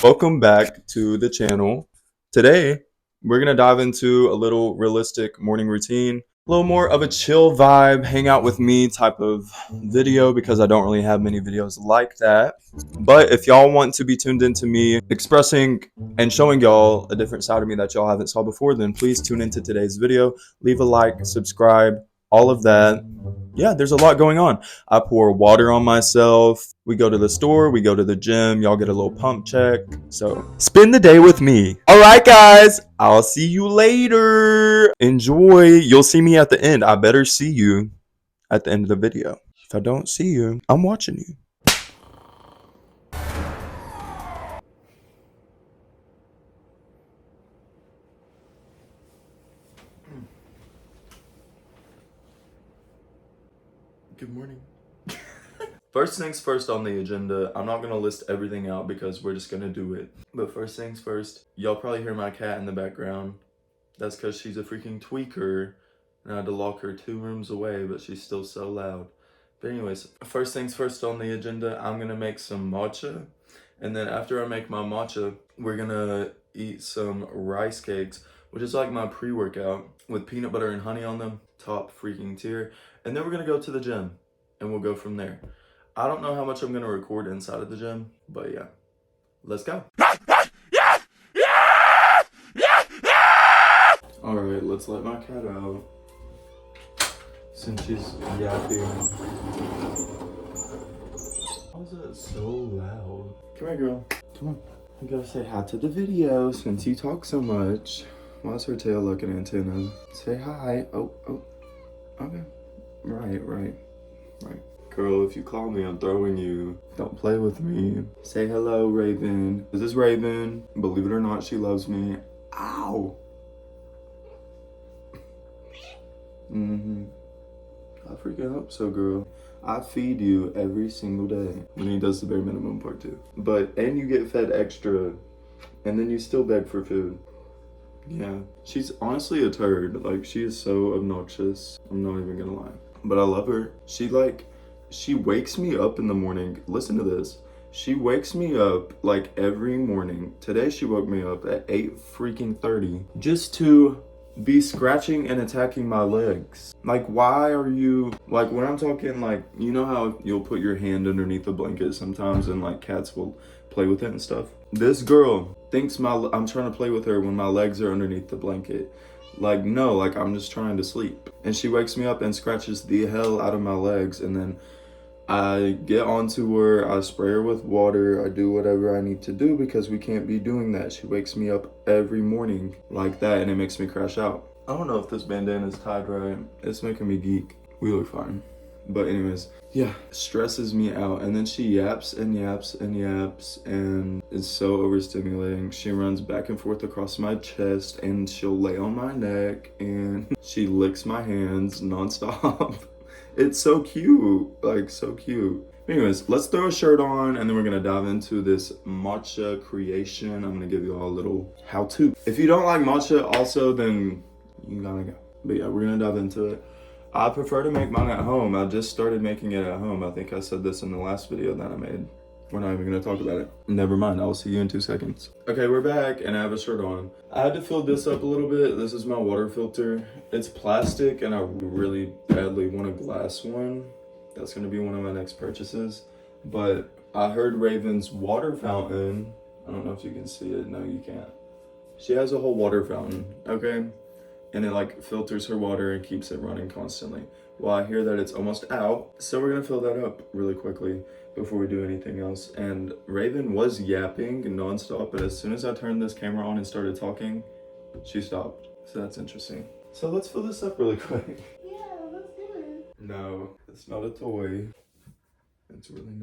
Welcome back to the channel. Today, we're going to dive into a little realistic morning routine, a little more of a chill vibe, hang out with me type of video because I don't really have many videos like that. But if y'all want to be tuned into me expressing and showing y'all a different side of me that y'all haven't saw before, then please tune into today's video. Leave a like, subscribe, all of that. Yeah, there's a lot going on. I pour water on myself. We go to the store, we go to the gym, y'all get a little pump check. So spend the day with me. All right, guys, I'll see you later. Enjoy. You'll see me at the end. I better see you at the end of the video. If I don't see you, I'm watching you. Good morning. First things first on the agenda, I'm not going to list everything out because we're just going to do it. But first things first, y'all probably hear my cat in the background. That's because she's a freaking tweaker and I had to lock her 2 rooms away, but she's still so loud. But anyways, first things first on the agenda, I'm going to make some matcha. And then after I make my matcha, we're going to eat some rice cakes, which is like my pre-workout with peanut butter and honey on them. Top freaking tier. And then we're going to go to the gym and we'll go from there. I don't know how much I'm going to record inside of the gym, but yeah, let's go. Alright, let's let my cat out. Since she's yapping. Why is that so loud? Come here, girl. Come on. You gotta say hi to the video since you talk so much. Why is her tail like an antenna? Say hi. Oh. Okay. Right. Girl, if you call me, I'm throwing you. Don't play with me. Say hello, Raven. This is Raven. Believe it or not, she loves me. Ow! I freaking hope so, girl. I feed you every single day. When he does the bare minimum part too. And you get fed extra, and then you still beg for food. Yeah, she's honestly a turd. Like, she is so obnoxious. I'm not even gonna lie. But I love her. She wakes me up in the morning. Listen to this. She wakes me up like every morning. Today she woke me up at 8:30 just to be scratching and attacking my legs. Like, why are you, like, when I'm talking, like, you know how you'll put your hand underneath the blanket sometimes and like cats will play with it and stuff? This girl thinks I'm trying to play with her when my legs are underneath the blanket. Like, no, like, I'm just trying to sleep. And she wakes me up and scratches the hell out of my legs, and then I get onto her, I spray her with water, I do whatever I need to do because we can't be doing that. She wakes me up every morning like that and it makes me crash out. I don't know if this bandana is tied right. It's making me geek. We look fine. But anyways, yeah, stresses me out. And then she yaps and it's so overstimulating. She runs back and forth across my chest and she'll lay on my neck and she licks my hands nonstop. It's so cute, like so cute. Anyways, let's throw a shirt on and then we're gonna dive into this matcha creation. I'm gonna give you all a little how-to. If you don't like matcha also, then you gotta go. But yeah, we're gonna dive into it. I prefer to make mine at home. I just started making it at home. I think I said this in the last video that I made. We're not even gonna talk about it. Never mind, I'll see you in 2 seconds. Okay, we're back and I have a shirt on. I had to fill this up a little bit. This is my water filter. It's plastic and I really badly want a glass one. That's gonna be one of my next purchases. But I heard Raven's water fountain. I don't know if you can see it. No, you can't. She has a whole water fountain, okay? And it like filters her water and keeps it running constantly. Well, I hear that it's almost out, so we're gonna fill that up really quickly before we do anything else. And Raven was yapping nonstop, but as soon as I turned this camera on and started talking, she stopped. So that's interesting. So let's fill this up really quick. Yeah, let's do it. No, it's not a toy. It's really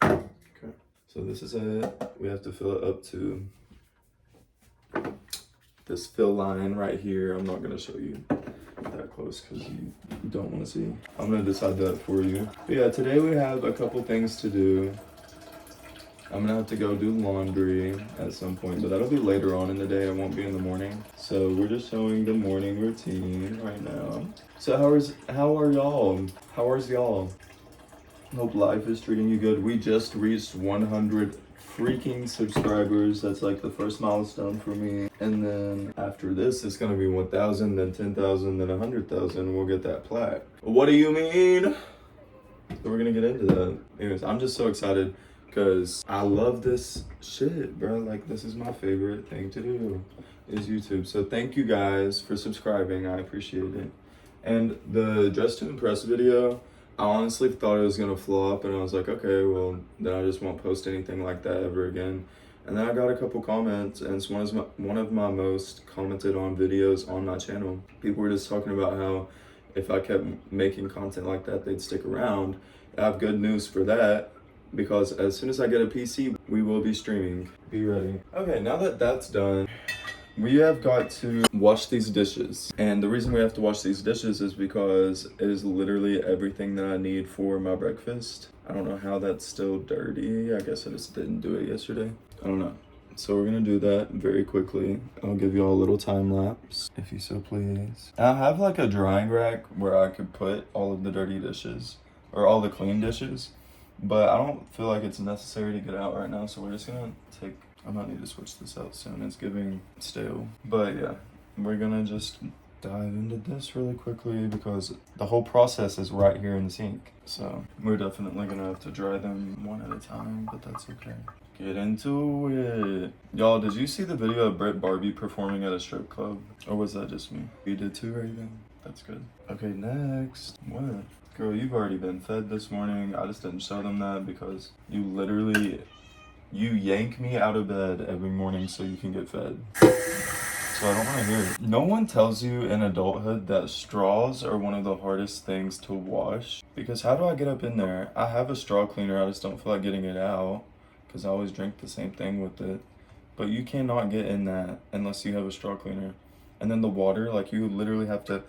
not. Okay. So this is it. We have to fill it up to this fill line right here. I'm not gonna show you that close because you don't want to see. I'm gonna decide that for you. But yeah, today we have a couple things to do. I'm gonna have to go do laundry at some point, but that'll be later on in the day. It won't be in the morning. So we're just showing the morning routine right now. So how are y'all? How is y'all? Hope life is treating you good. We just reached 100 freaking subscribers. That's like the first milestone for me. And then after this, it's gonna be 1,000, then 10,000, then 100,000. We'll get that plaque. What do you mean? So we're gonna get into that. Anyways, I'm just so excited because I love this shit, bro. Like, this is my favorite thing to do, is YouTube. So thank you guys for subscribing. I appreciate it. And the Dress to Impress video, I honestly thought it was gonna flop, and I was like, okay, well, then I just won't post anything like that ever again. And then I got a couple comments, and it's one of my most commented on videos on my channel. People were just talking about how if I kept making content like that, they'd stick around. I have good news for that, because as soon as I get a PC, we will be streaming. Be ready. Okay, now that that's done, we have got to wash these dishes. And the reason we have to wash these dishes is because it is literally everything that I need for my breakfast. I don't know how that's still dirty. I guess I just didn't do it yesterday. I don't know. So we're gonna do that very quickly. I'll give you all a little time lapse, if you so please. And I have like a drying rack where I could put all of the dirty dishes, or all the clean dishes, but I don't feel like it's necessary to get out right now, so we're just gonna take, I might need to switch this out soon. It's giving stale. But yeah, we're gonna just dive into this really quickly because the whole process is right here in the sink. So we're definitely gonna have to dry them one at a time, but that's okay. Get into it. Y'all, did you see the video of Brett Barbie performing at a strip club? Or was that just me? You did too, right then? That's good. Okay, next. What? Girl, you've already been fed this morning. I just didn't show them that because you literally, you yank me out of bed every morning so you can get fed. So I don't want to hear it. No one tells you in adulthood that straws are one of the hardest things to wash. Because how do I get up in there? I have a straw cleaner, I just don't feel like getting it out because I always drink the same thing with it. But you cannot get in that unless you have a straw cleaner. And then the water, like you literally have to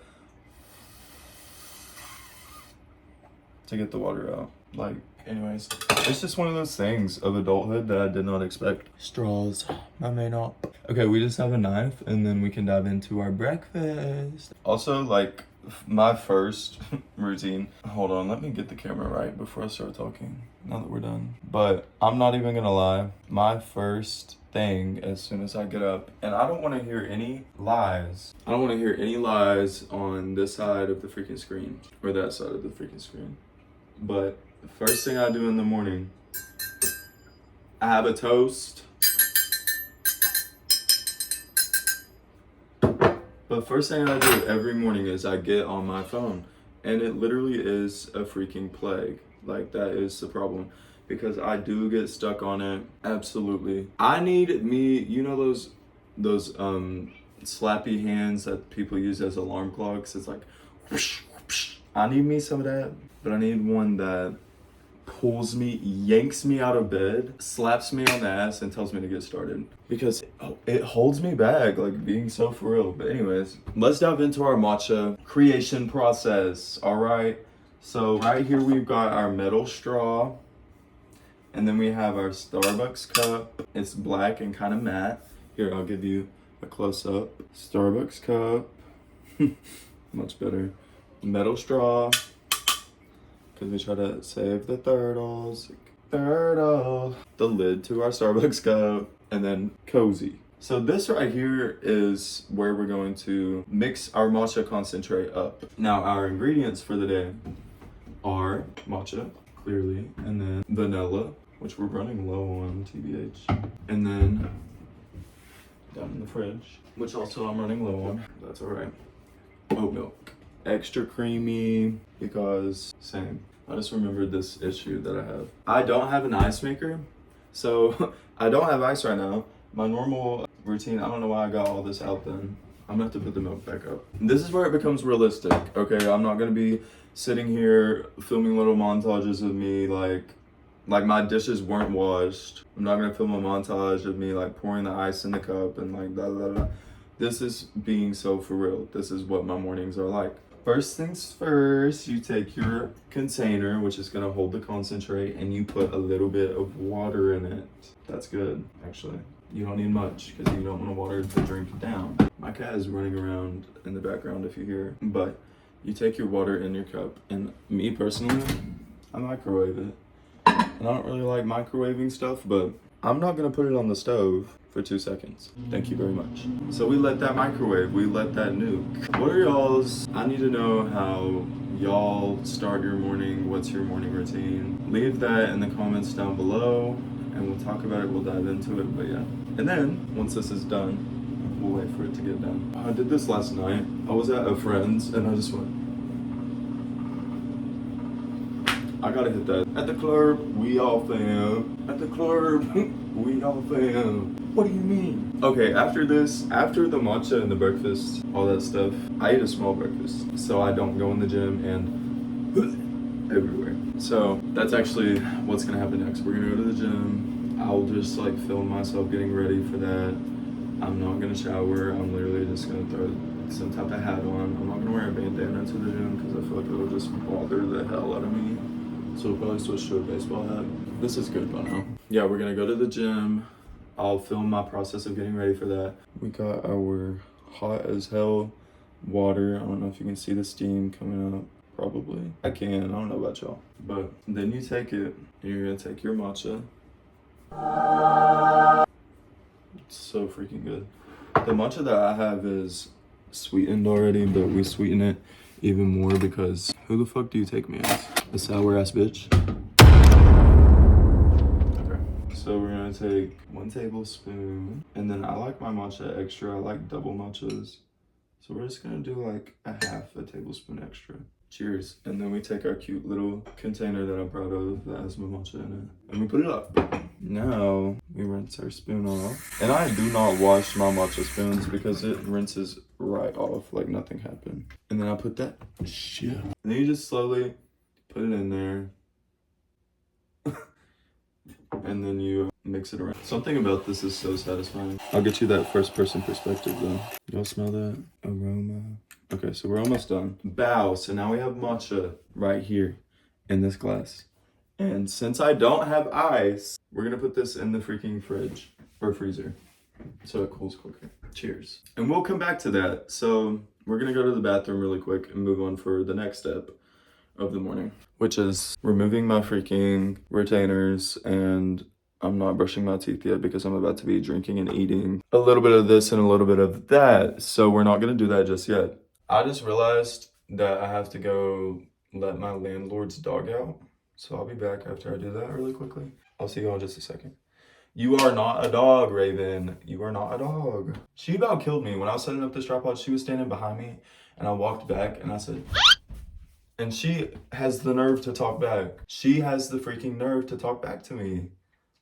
get the water out. Like, anyways, it's just one of those things of adulthood that I did not expect. Straws, I may not. Okay, we just have a knife and then we can dive into our breakfast. Also, like, my first routine, hold on, let me get the camera right before I start talking, now that we're done. But I'm not even gonna lie, my first thing as soon as I get up, and I don't want to hear any lies. I don't want to hear any lies on this side of the freaking screen or that side of the freaking screen. But the first thing I do in the morning, I have a toast. But first thing I do every morning is I get on my phone. And it literally is a freaking plague. Like, that is the problem. Because I do get stuck on it. Absolutely. I need me, you know those slappy hands that people use as alarm clocks? It's like, whoosh, whoosh. I need me some of that. But I need one that pulls me, yanks me out of bed, slaps me on the ass, and tells me to get started. Because it holds me back, like being so for real. But anyways, let's dive into our matcha creation process, all right? So right here we've got our metal straw. And then we have our Starbucks cup. It's black and kind of matte. Here, I'll give you a close-up. Starbucks cup. Much better. Metal straw. Because we try to save the turtles. Turtle. The lid to our Starbucks cup. And then cozy. So this right here is where we're going to mix our matcha concentrate up. Now our ingredients for the day are matcha, clearly, and then vanilla, which we're running low on, TBH. And then down in the fridge, which also I'm running low on. That's all right. Oat milk. Extra creamy because same. I just remembered this issue that I have. I don't have an ice maker, so I don't have ice right now. My normal routine, I don't know why I got all this out then. I'm gonna have to put the milk back up. This is where it becomes realistic, okay? I'm not gonna be sitting here filming little montages of me like my dishes weren't washed. I'm not gonna film a montage of me like pouring the ice in the cup and like blah, blah, blah. This is being so for real. This is what my mornings are like. First things first, you take your container, which is gonna hold the concentrate, and you put a little bit of water in it. That's good, actually. You don't need much because you don't want to water the drink down. My cat is running around in the background if you hear. But you take your water in your cup, and me personally, I microwave it. And I don't really like microwaving stuff, but I'm not gonna put it on the stove for 2 seconds. Thank you very much. So we let that microwave, we let that nuke. What are y'all's? I need to know how y'all start your morning. What's your morning routine? Leave that in the comments down below and we'll talk about it, we'll dive into it, but yeah. And then, once this is done, we'll wait for it to get done. I did this last night. I was at a friend's and I just went, I gotta hit that. At the club, we all fam. At the club, we all fam. What do you mean? Okay, after this, after the matcha and the breakfast, all that stuff, I eat a small breakfast. So I don't go in the gym and everywhere. So that's actually what's gonna happen next. We're gonna go to the gym. I'll just like film myself getting ready for that. I'm not gonna shower. I'm literally just gonna throw some type of hat on. I'm not gonna wear a bandana to the gym because I feel like it'll just bother the hell out of me. So we'll probably switch to a baseball hat. This is good by now. Yeah, we're gonna go to the gym. I'll film my process of getting ready for that. We got our hot as hell water. I don't know if you can see the steam coming up. Probably. I can. I don't know about y'all. But then you take it. You're gonna take your matcha. It's so freaking good. The matcha that I have is sweetened already, but we sweeten it even more because who the fuck do you take me as? A sour ass bitch? Okay. So we're gonna take 1 tablespoon, and then I like my matcha extra. I like double matchas. So we're just gonna do like a half a tablespoon extra. Cheers. And then we take our cute little container that I brought of that has my matcha in it, and we put it up. Now we rinse our spoon off. And I do not wash my matcha spoons because it rinses right off like nothing happened. And then I put that shit. And then you just slowly put it in there. And then you mix it around. Something about this is so satisfying. I'll get you that first person perspective though. Y'all smell that aroma? Okay, so we're almost done. Bow. So now we have matcha right here in this glass. And since I don't have ice, we're gonna put this in the freaking fridge or freezer so it cools quicker. Cheers. And we'll come back to that. So we're gonna go to the bathroom really quick and move on for the next step of the morning, which is removing my freaking retainers, and I'm not brushing my teeth yet because I'm about to be drinking and eating a little bit of this and a little bit of that. So we're not gonna do that just yet. I just realized that I have to go let my landlord's dog out. So I'll be back after I do that really quickly. I'll see y'all in just a second. You are not a dog, Raven. You are not a dog. She about killed me. When I was setting up this tripod, she was standing behind me and I walked back and I said, and she has the nerve to talk back. She has the freaking nerve to talk back to me.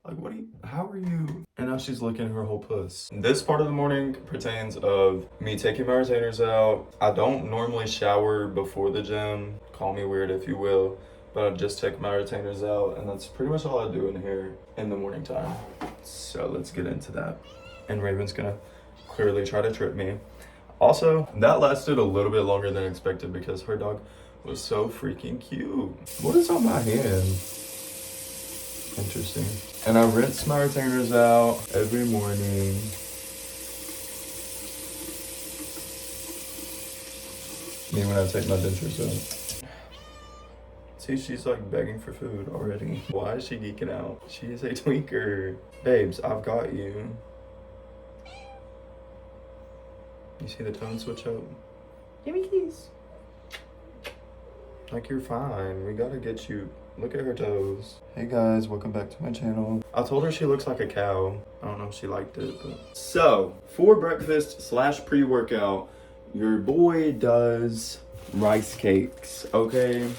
Like, how are you? And now she's licking her whole puss. This part of the morning pertains of me taking my retainers out. I don't normally shower before the gym. Call me weird if you will. But I just take my retainers out, and that's pretty much all I do in here in the morning time. So let's get into that. And Raven's gonna clearly try to trip me. Also, that lasted a little bit longer than expected because her dog was so freaking cute. What is on my hand? Interesting. And I rinse my retainers out every morning. Me when I take my dentures out. See, she's like begging for food already. Why is she geeking out? She is a twinker. Babes, I've got you. You see the tone switch up? Give me keys. Like, you're fine. We gotta get you. Look at her toes. Hey guys, welcome back to my channel. I told her she looks like a cow. I don't know if she liked it, but. So, for breakfast / pre-workout, your boy does rice cakes, okay?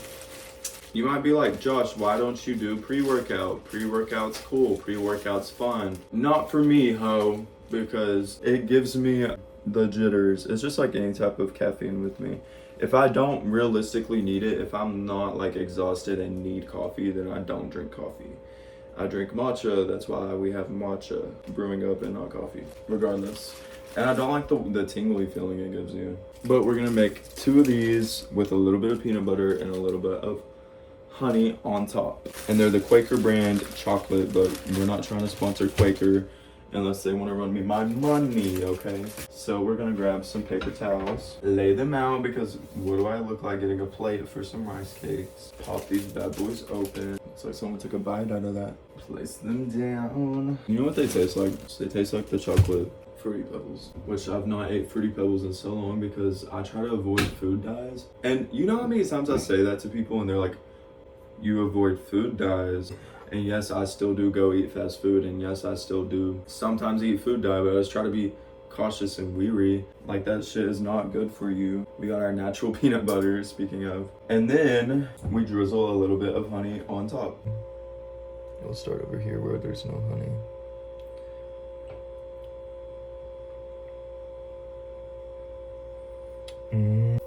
You might be like, Josh, why don't you do pre-workout? Pre-workout's cool, pre-workout's fun. Not for me, ho, because it gives me the jitters. It's just like any type of caffeine with me. If I don't realistically need it, if I'm not like exhausted and need coffee, then I don't drink coffee. I drink matcha, that's why we have matcha brewing up and not coffee, regardless. And I don't like the tingly feeling it gives you. But we're gonna make 2 of these with a little bit of peanut butter and a little bit of honey on top. And they're the Quaker brand chocolate, but we're not trying to sponsor Quaker unless they want to run me my money, okay? So we're gonna grab some paper towels, lay them out because what do I look like getting a plate for some rice cakes? Pop these bad boys open. It's like someone took a bite out of that. Place them down. You know what they taste like? They taste like the chocolate Fruity Pebbles, which I've not ate Fruity Pebbles in so long because I try to avoid food dyes. And you know how many times I say that to people and they're like, you avoid food dyes. And yes, I still do go eat fast food, and yes, I still do sometimes eat food dye, but I just try to be cautious and weary. Like, that shit is not good for you. We got our natural peanut butter, speaking of. And then we drizzle a little bit of honey on top. We'll start over here where there's no honey.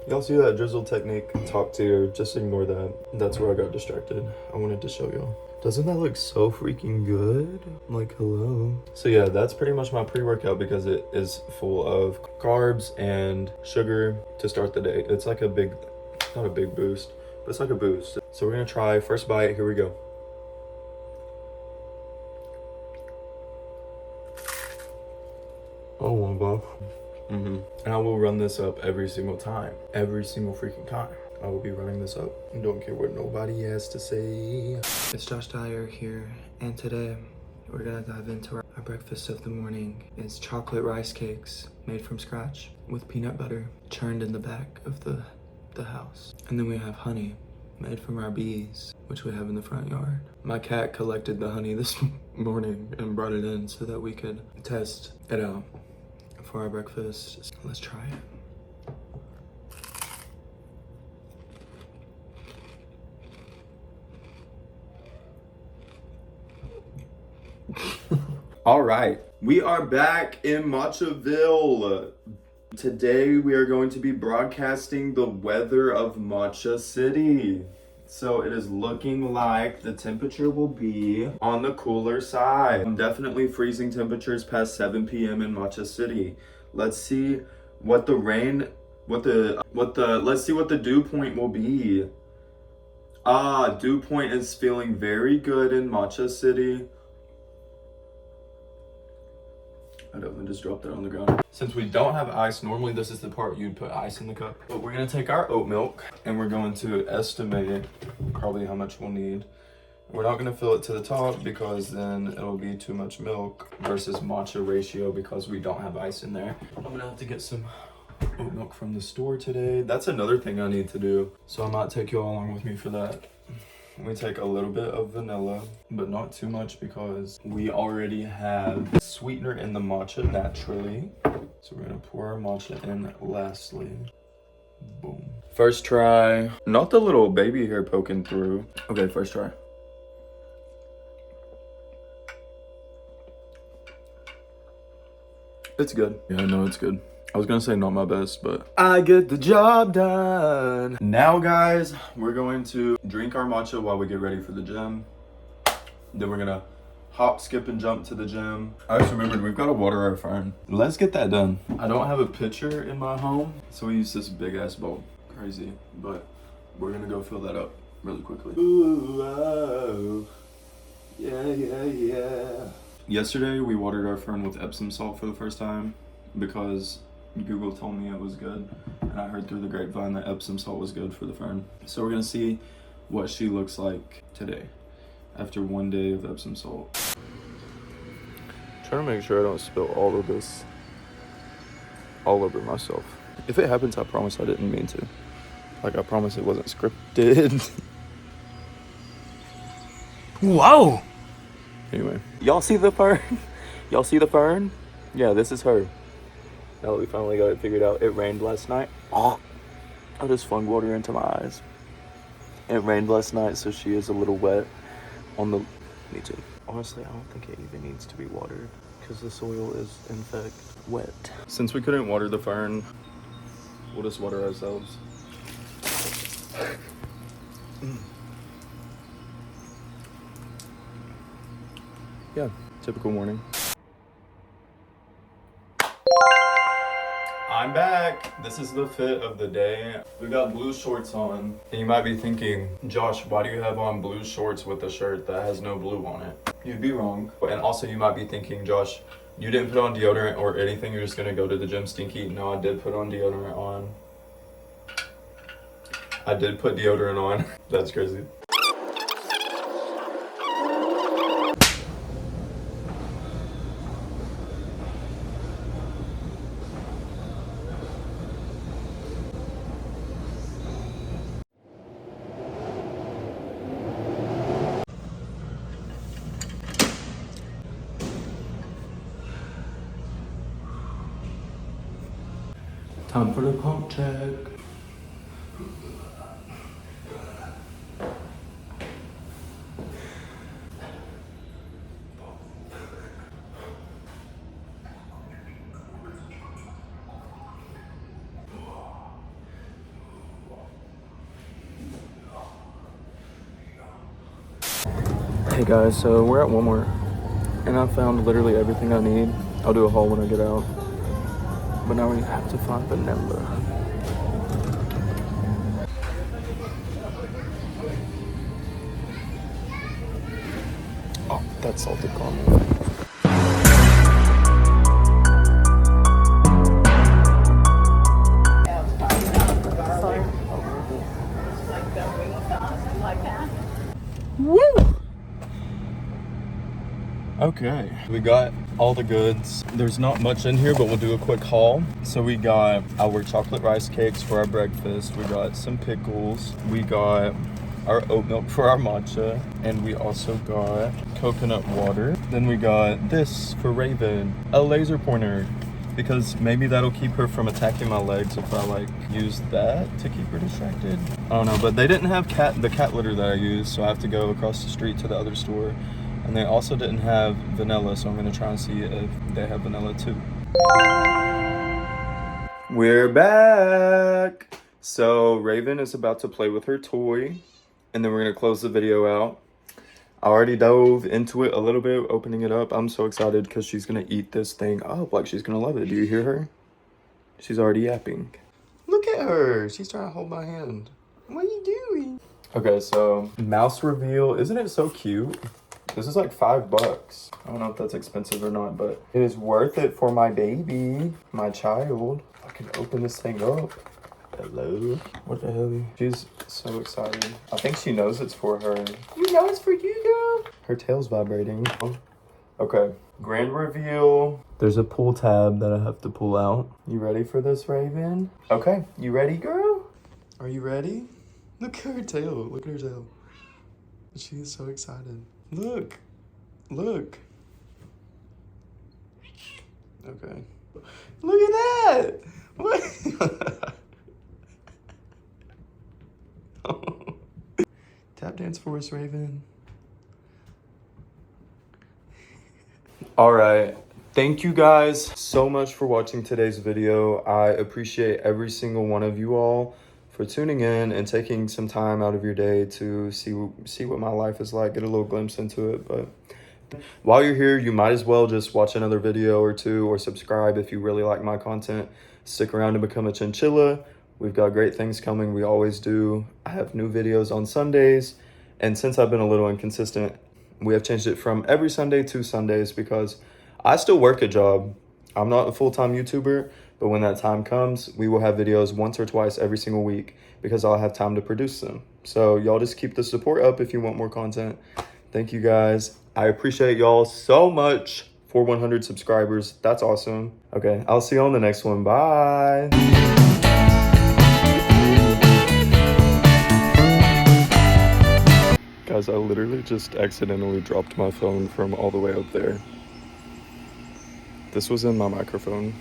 Y'all see that drizzle technique? Top tier. Just ignore that. That's where I got distracted. I wanted to show y'all. Doesn't that look so freaking good? Like, hello. So yeah, that's pretty much my pre-workout because it is full of carbs and sugar to start the day. It's like a big, not a big boost, but it's like a boost. So we're gonna try first bite. Here we go. Oh my god. And I will run this up every single time. Every single freaking time. I will be running this up. I don't care what nobody has to say. It's Josh Dyer here, and today we're gonna dive into our breakfast of the morning. It's chocolate rice cakes made from scratch with peanut butter churned in the back of the house. And then we have honey made from our bees, which we have in the front yard. My cat collected the honey this morning and brought it in so that we could test it out for our breakfast. Let's try it. All right, we are back in Matchaville. Today we are going to be broadcasting the weather of Matcha City. So it is looking like the temperature will be on the cooler side. Definitely freezing temperatures past 7 p.m. in Matcha City. Let's see what the rain, let's see what the dew point will be. Dew point is feeling very good in Matcha City. I definitely just dropped that on the ground. Since we don't have ice, normally this is the part you'd put ice in the cup. But we're gonna take our oat milk and we're going to estimate probably how much we'll need. We're not gonna fill it to the top because then it'll be too much milk versus matcha ratio because we don't have ice in there. I'm gonna have to get some oat milk from the store today. That's another thing I need to do. So I might take you all along with me for that. We take a little bit of vanilla, but not too much because we already have sweetener in the matcha naturally. So we're gonna pour our matcha in lastly. Boom. First try. Not the little baby hair poking through. Okay, first try. It's good. Yeah, I know it's good. I was gonna say not my best, but I get the job done. Now, guys, we're going to drink our matcha while we get ready for the gym. Then we're gonna hop, skip, and jump to the gym. I just remembered we've got to water our fern. Let's get that done. I don't have a pitcher in my home, so we use this big ass bowl. Crazy, but we're gonna go fill that up really quickly. Ooh, oh. Yeah. Yesterday, we watered our fern with Epsom salt for the first time because Google told me it was good, and I heard through the grapevine that Epsom salt was good for the fern. So we're gonna see what she looks like today after 1 day of Epsom salt. Trying to make sure I don't spill all of this all over myself. If it happens, I promise I didn't mean to. Like, I promise it wasn't scripted. Whoa! Anyway, y'all see the fern? Y'all see the fern? Yeah, this is her. Now that we finally got it figured out. It rained last night. Oh, I just flung water into my eyes. It rained last night, so she is a little wet on the... Me too. Honestly, I don't think it even needs to be watered because the soil is, in fact, wet. Since we couldn't water the fern, we'll just water ourselves. Yeah, typical morning. I'm back. This is the fit of the day. We got blue shorts on. And you might be thinking, Josh, why do you have on blue shorts with a shirt that has no blue on it? You'd be wrong. And also you might be thinking, Josh, you didn't put on deodorant or anything. You're just gonna go to the gym stinky. No, I did put on deodorant on. I did put deodorant on. That's crazy. Time for the pump check. Hey guys, so we're at Walmart and I found literally everything I need. I'll do a haul when I get out. But now we have to find vanilla. Oh, that's salted caramel. Woo! Okay, we got all the goods. There's not much in here, but we'll do a quick haul. So we got our chocolate rice cakes for our breakfast. We got some pickles. We got our oat milk for our matcha. And we also got coconut water. Then we got this for Raven, a laser pointer. Because maybe that'll keep her from attacking my legs if I like use that to keep her distracted. I don't know, but they didn't have the cat litter that I use, so I have to go across the street to the other store. And they also didn't have vanilla, so I'm gonna try and see if they have vanilla too. We're back! So Raven is about to play with her toy, and then we're gonna close the video out. I already dove into it a little bit, opening it up. I'm so excited because she's gonna eat this thing up, like she's gonna love it. Do you hear her? She's already yapping. Look at her, she's trying to hold my hand. What are you doing? Okay, so mouse reveal, isn't it so cute? This is like $5. I don't know if that's expensive or not, but it is worth it for my baby, my child. I can open this thing up. Hello. What the hell? She's so excited. I think she knows it's for her. You know it's for you, girl. Her tail's vibrating. Okay. Grand reveal. There's a pull tab that I have to pull out. You ready for this, Raven? Okay. You ready, girl? Are you ready? Look at her tail. Look at her tail. She is so excited. Look. Look. Okay. Look at that. What? Tap dance for us, Raven. All right. Thank you guys so much for watching today's video. I appreciate every single one of you all for tuning in and taking some time out of your day to see what my life is like, get a little glimpse into it. But while you're here, you might as well just watch another video or two or subscribe if you really like my content. Stick around to become a chinchilla. We've got great things coming. We always do. I have new videos on Sundays. And since I've been a little inconsistent, we have changed it from every Sunday to Sundays because I still work a job. I'm not a full-time YouTuber, but when that time comes, we will have videos once or twice every single week because I'll have time to produce them. So y'all just keep the support up if you want more content. Thank you guys. I appreciate y'all so much for 100 subscribers. That's awesome. Okay, I'll see you on the next one. Bye. Guys, I literally just accidentally dropped my phone from all the way up there. This was in my microphone.